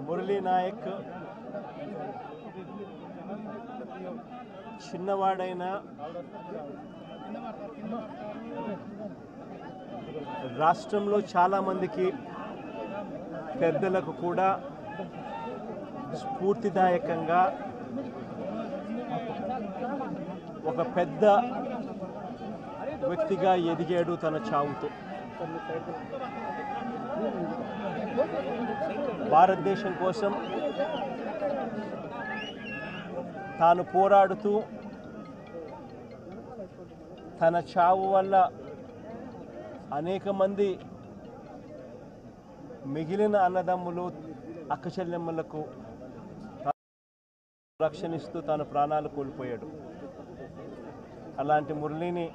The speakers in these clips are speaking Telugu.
మురళీ నాయక్ చిన్నవాడైన రాష్ట్రంలో చాలామందికి పెద్దలకు కూడా స్ఫూర్తిదాయకంగా ఒక పెద్ద వ్యక్తిగా ఎదిగాడు తన చావుతో. భారతదేశం కోసం తాను పోరాడుతూ తన చావు వల్ల అనేక మంది మిగిలిన అన్నదమ్ములు అక్కచెల్లెమ్మలకు రక్షణిస్తూ తాను ప్రాణాలు కోల్పోయాడు. అలాంటి మురళిని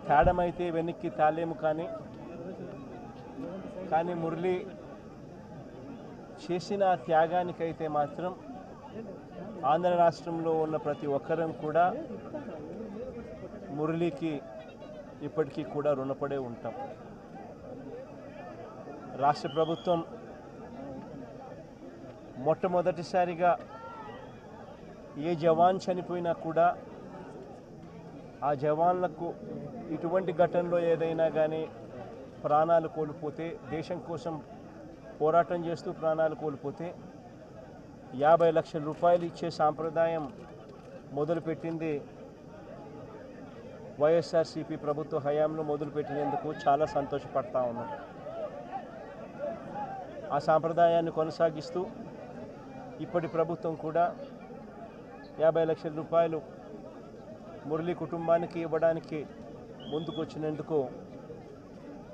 తేడమైతే వెనక్కి తాలేము, కానీ మురళి చేసిన త్యాగానికైతే మాత్రం ఆంధ్ర రాష్ట్రంలో ఉన్న ప్రతి ఒక్కరం కూడా మురళికి ఇప్పటికీ కూడా రుణపడే ఉంటాం. రాష్ట్ర ప్రభుత్వం మొట్టమొదటిసారిగా ఏ జవాన్ చనిపోయినా కూడా ఆ జవాన్లకు ఇటువంటి ఘటనలో ఏదైనా కానీ ప్రాణాలు కోల్పోతే, దేశం కోసం పోరాటం చేస్తూ ప్రాణాలు కోల్పోతే 50 లక్షల రూపాయలు ఇచ్చే సాంప్రదాయం మొదలుపెట్టింది వైఎస్ఆర్సీపీ ప్రభుత్వ హయాంలో మొదలుపెట్టినందుకు చాలా సంతోషపడతా ఉన్నాం. ఆ సాంప్రదాయాన్ని కొనసాగిస్తూ ఇప్పటి ప్రభుత్వం కూడా 50 లక్షల రూపాయలు మురళి కుటుంబానికి ఇవ్వడానికి ముందుకు వచ్చినందుకు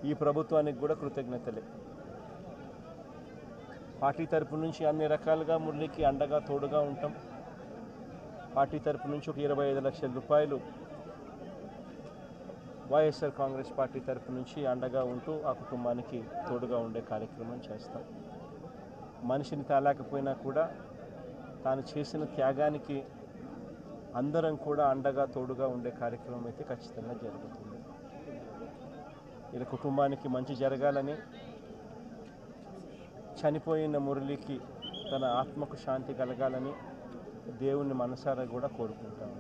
ఈ ప్రభుత్వానికి కూడా కృతజ్ఞతలే. పార్టీ తరపు నుంచి అన్ని రకాలుగా మురళికి అండగా తోడుగా ఉంటాం. పార్టీ తరపు నుంచి ఒక 25 లక్షల రూపాయలు వైఎస్ఆర్ కాంగ్రెస్ పార్టీ తరపు నుంచి అండగా ఉంటూ ఆ కుటుంబానికి తోడుగా ఉండే కార్యక్రమం చేస్తాం. మనిషిని తేలేకపోయినా కూడా తాను చేసిన త్యాగానికి అందరం కూడా అండగా తోడుగా ఉండే కార్యక్రమం అయితే ఖచ్చితంగా జరుగుతుంది. ఇలా కుటుంబానికి మంచి జరగాలని, చనిపోయిన మురళికి తన ఆత్మకు శాంతి కలగాలని దేవుని మనసారా కూడా కోరుకుంటాను.